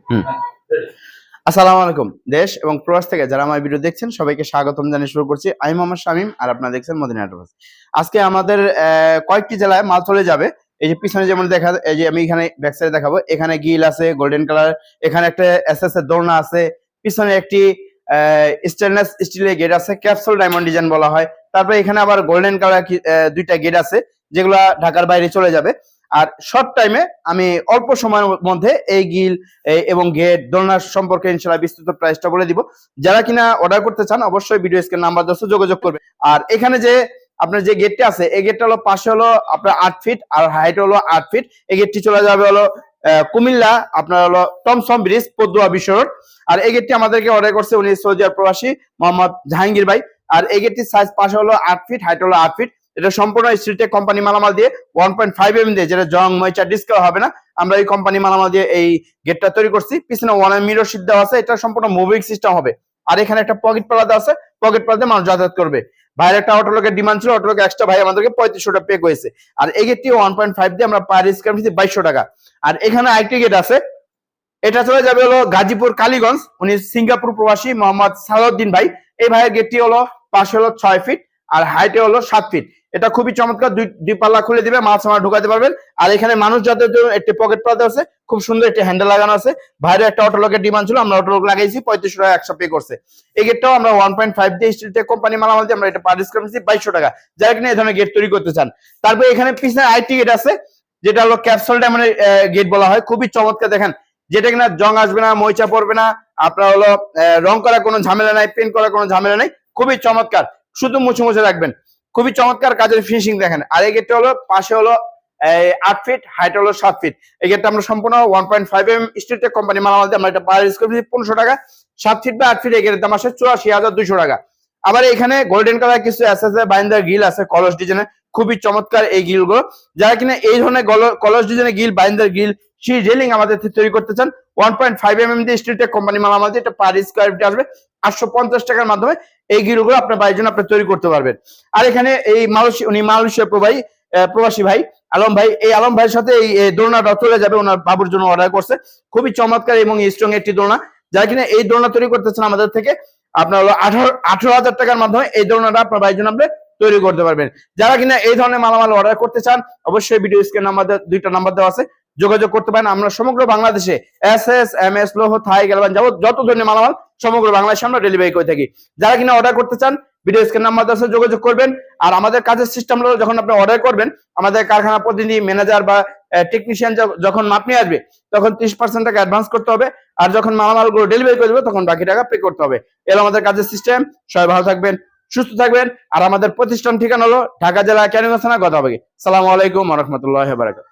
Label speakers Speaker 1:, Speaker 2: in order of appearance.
Speaker 1: হুম। আসসালামু আলাইকুম। দেশ এবং প্রবাস থেকে যারা আমার ভিডিও দেখছেন সবাইকে স্বাগতম জানিয়ে শুরু করছি। আমি মোহাম্মদ শামীম আর আপনারা দেখছেন মদিনা ট্রাভেলস। আজকে আমাদের কয়েকটি জেলায় মাল চলে যাবে। এই যে পিছনে যেমন দেখা, এই যে আমি এখানে ব্যাক সাইডে দেখাবো। এখানে গিল আছে গোল্ডেন কালার, এখানে একটা এসএস এর দোলনা আছে, পিছনে একটি স্টেনলেস স্টিলের গেট আছে, ক্যাপসুল ডায়মন্ড ডিজাইন বলা হয়। তারপরে এখানে আবার গোল্ডেন কালার দুইটা গেট আছে যেগুলা ঢাকার বাইরে চলে যাবে। আর শর্ট টাইমে আমি অল্প সময়ের মধ্যে এই গিল এবং গেট দোলনার সম্পর্কে ইনশাআল্লাহ বিস্তৃত প্রাইসটা বলে দিব। যারা কিনা অর্ডার করতে চান অবশ্যই ভিডিও স্ক্রিন নাম্বার দিয়ে যোগাযোগ করবে। আর এখানে যে আপনার যে গেটটা আছে, এই গেটটা হলো পাশে হলো আপনার 8 ফিট আর হাইট হলো 8 ফিট। এই গেটটি চলে যাবে হলো কুমিল্লা আপনার হলো টমসম ব্রিজ পদ্মা বিশ্ব রোড। আর এই গেটটি আমাদেরকে অর্ডার করছে উনি সৌদি আরব প্রবাসী মোহাম্মদ জাহাঙ্গীর ভাই। আর এই গেটটির সাইজ পাশে হলো 8 ফিট, হাইট হলো 8 ফিট। এটা সম্পূর্ণ স্টিলটেক কোম্পানি মালামাল দিয়ে 1.5 mm দিয়ে, যেটা জং ময়চা ডিসকালার হবে না, আমরা এই কোম্পানি মালামাল দিয়ে এই গেটটা তৈরি করছি। পিছনে 1 মিরর শীট দেওয়া আছে, এটা সম্পূর্ণ মুভিং সিস্টেম হবে। আর এখানে একটা পকেট পালা দেওয়া আছে, পকেট পালা দিয়ে মানুষ যাতায়াত করবে। ভাইয়ের একটা অটোলোকের ডিমান্ড ছিল, অটোলোক এক্সট্রা ভাই আমাদেরকে 3500 টাকা পে করেছে। আর এই গেটটি 1.5 দিয়ে আমরা পার স্কয়ার ফিট 2200 টাকা। আর এখানে আরেকটি গেট আছে, এটা চলে যাবে হলো গাজীপুর কালীগঞ্জ, উনি সিঙ্গাপুর প্রবাসী মোহাম্মদ সালাউদ্দিন ভাই। এই ভাইয়ের গেটটি হলো পাশে হলো 6 ফিট আর হাইটে হলো 7 ফিট। এটা খুবই চমৎকার, দুই পাল্লা খুলে দিবে, মাছ আমার ঢুকাতে পারবেন। আর এখানে মানুষ যাতায়াতের জন্য একটি পকেট পাতা আছে, খুব সুন্দর একটি হ্যান্ডেল লাগানো আছে। ভাইয়ের একটা অটোলকের ডিমান্ড ছিল, আমরা অটোলক লাগাইছি, 3500 টাকা একশো পে করছে। এই গেটটাও আমরা 1.5 দিয়ে স্টিলটেক কোম্পানি মালামাল দিয়ে আমরা এটা পার স্কয়ার ফিট 2200 টাকা, যারা কিনা এই ধরনের গেট তৈরি করতে চান। তারপরে এখানে পিছনে আইটি গেট আছে, যেটা হলো ক্যাপসুল ডায়মন্ডের গেট বলা হয়। খুবই চমৎকার, দেখেন যেটা কিনা জং আসবে না, ময়চা পড়বে না, আপনার হলো রং করার কোনো ঝামেলা নাই, পেন্ট করার কোনো ঝামেলা নাই। খুবই চমৎকার, শুধু মুছে মুছে রাখবেন। খুবই চমৎকার কাজের ফিনিশিং দেখেন। আর এই গেটটা হলো পাশে হলো 8 ফিট, হাইট হলো 7 ফিট। এই গেটটা আমরা সম্পূর্ণ 1.5 mm স্টিলটেক কোম্পানি মালামাল দিয়ে আমরা এটা পার স্কয়ার ফিট 1500 টাকা। 7 ফিট বা 8 ফিট এই গেটের দাম আসে 84,200 টাকা। আবার এখানে গোল্ডেন কালার কিছু এসএসএ বাইন্ডার গিল আছে কলস ডিজাইনের, খুবই চমৎকার এই গিলগুলো। যারা কিনা এই ধরনের কলস ডিজাইনের গিল, বাইন্ডার গিল, সেই রেলিং আমাদের তৈরি করতে চান, 1.5 mm দিয়ে স্টিলটেক কোম্পানি মালামাল দিয়ে এটা পার স্কয়ার ফিট আসবে 850 টাকার মাধ্যমে এই গিলগুলো আপনার বাড়ির জন্য আপনি তৈরি করতে পারবেন। আর এখানে এই মালয়েশিয়া প্রবাসী ভাই আলম ভাই, এই আলম ভাইয়ের সাথে এই দোলনাটা চলে যাবে, ওনার বাবুর জন্য অর্ডার করছে। খুবই চমৎকার এবং স্ট্রং একটি দোলনা। যারা কিনা এই দোলনা তৈরি করতেছেন আমাদের থেকে, আপনার হলো 18,000 টাকার মাধ্যমে এই দোলনাটা আপনার বাড়ির জন্য আপনি তৈরি করতে পারবেন। যারা কিনা এই ধরনের মালামাল অর্ডার করতে চান অবশ্যই ভিডিও স্ক্রিন নাম্বার দুইটা নাম্বার দেওয়া আছে, যোগাযোগ করতে পারেন। আমরা সমগ্র বাংলাদেশে এসএস, এমএস, লোহ, থাই, গ্যালভান যত ধরনের মালামাল সমগ্র বাংলাদেশে আমরা ডেলিভারি করে থাকি। যারা কিনা অর্ডার করতে চান ভিডিও স্ক্রিন নাম্বার আছে, যোগাযোগ করবেন। আর আমাদের কাজের সিস্টেম হলো, যখন আপনি অর্ডার করবেন আমাদের কারখানা প্রতিনিধি, ম্যানেজার বা টেকনিশিয়ান যখন মাপ নিয়ে আসবে তখন 30% টাকা অ্যাডভান্স করতে হবে। আর যখন মালামালগুলো ডেলিভারি করে দেবে তখন বাকি টাকা পে করতে হবে। এর আমাদের কাজের সিস্টেম। সবাই ভালো থাকবেন, সুস্থ থাকবেন। আর আমাদের প্রতিষ্ঠান ঠিকানা হলো ঢাকা জেলা ক্যানিগঞ্জ থানা, গদাবাড়ি। আসসালামু আলাইকুম ওয়া রাহমাতুল্লাহি ওয়া বারাকাতুহু।